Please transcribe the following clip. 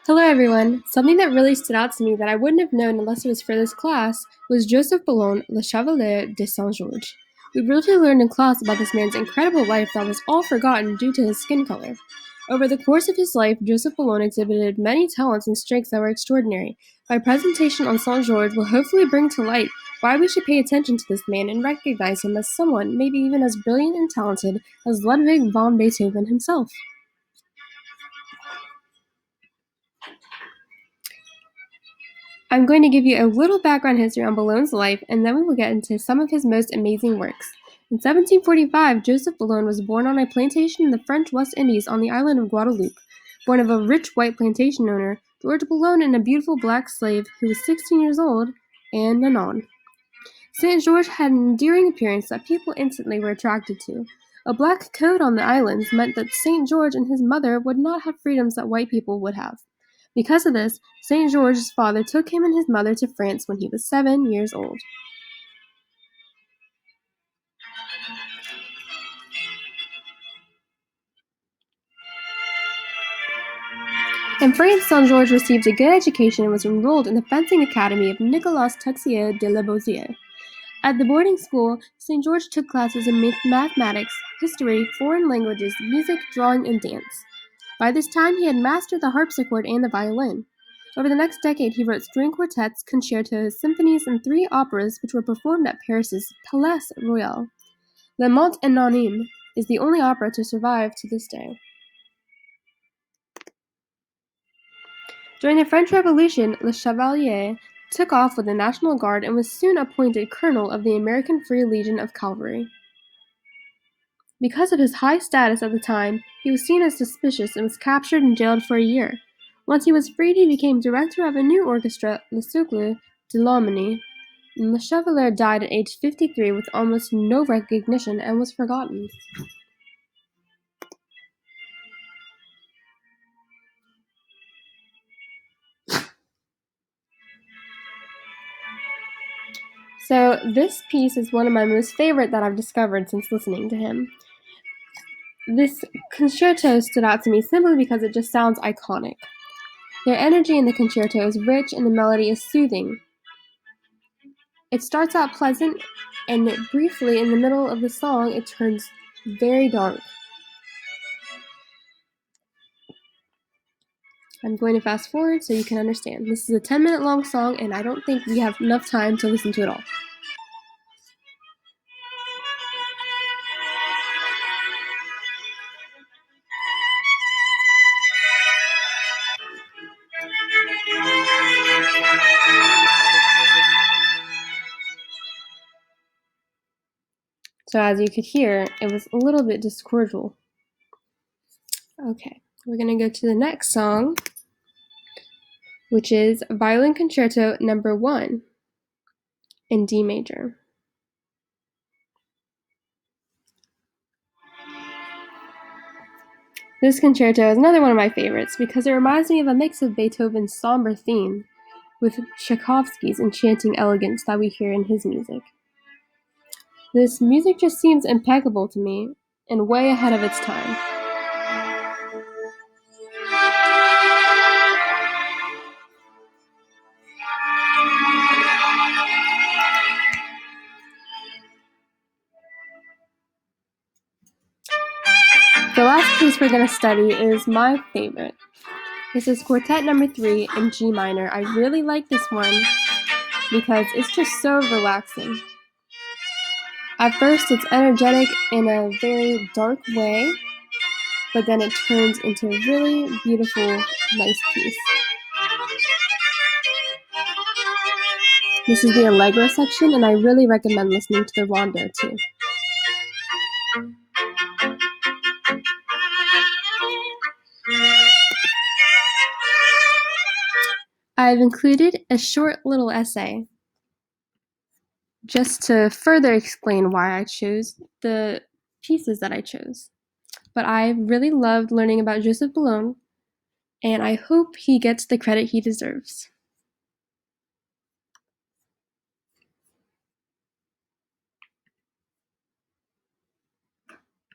Hello everyone! Something that really stood out to me that I wouldn't have known unless it was for this class was Joseph Bologne, Le Chevalier de Saint-Georges. We briefly learned in class about this man's incredible life that was all forgotten due to his skin color. Over the course of his life, Joseph Bologne exhibited many talents and strengths that were extraordinary. My presentation on Saint-Georges will hopefully bring to light why we should pay attention to this man and recognize him as someone maybe even as brilliant and talented as Ludwig Van Beethoven himself. I'm going to give you a little background history on Bologne's life, and then we will get into some of his most amazing works. In 1745, Joseph Bologne was born on a plantation in the French West Indies on the island of Guadeloupe. Born of a rich white plantation owner, George Bologne and a beautiful black slave who was 16 years old, Anne Nanon. St. George had an endearing appearance that people instantly were attracted to. A black coat on the islands meant that St. George and his mother would not have freedoms that white people would have. Because of this, St. George's father took him and his mother to France when he was 7 years old. In France, St. George received a good education and was enrolled in the fencing academy of Nicolas Texier de la Boissière. At the boarding school, St. George took classes in mathematics, history, foreign languages, music, drawing, and dance. By this time, he had mastered the harpsichord and the violin. Over the next decade, he wrote string quartets, concertos, symphonies, and 3 operas which were performed at Paris's Palais Royal. Le Mont Anonyme is the only opera to survive to this day. During the French Revolution, Le Chevalier took off with the National Guard and was soon appointed colonel of the American Free Legion of Cavalry. Because of his high status at the time, he was seen as suspicious and was captured and jailed for a year. Once he was freed, he became director of a new orchestra, Le Cercle de l'Harmonie. Le Chevalier died at age 53 with almost no recognition and was forgotten. So this piece is one of my most favorite that I've discovered since listening to him. This concerto stood out to me simply because it just sounds iconic. Their energy in the concerto is rich and the melody is soothing. It starts out pleasant, and briefly in the middle of the song, it turns very dark. I'm going to fast forward so you can understand. This is a 10-minute long song, and I don't think we have enough time to listen to it all. So as you could hear, it was a little bit discordial. Okay, we're going to go to the next song, which is Violin Concerto Number 1 in D major. This concerto is another one of my favorites because it reminds me of a mix of Beethoven's somber theme with Tchaikovsky's enchanting elegance that we hear in his music. This music just seems impeccable to me and way ahead of its time. The last piece we're going to study is my favorite. This is Quartet Number 3 in G minor. I really like this one because it's just so relaxing. At first, it's energetic in a very dark way, but then it turns into a really beautiful, nice piece. This is the Allegro section, and I really recommend listening to the Rondo too. I've included a short little essay just to further explain why I chose the pieces that I chose. But I really loved learning about Joseph Bologne, and I hope he gets the credit he deserves.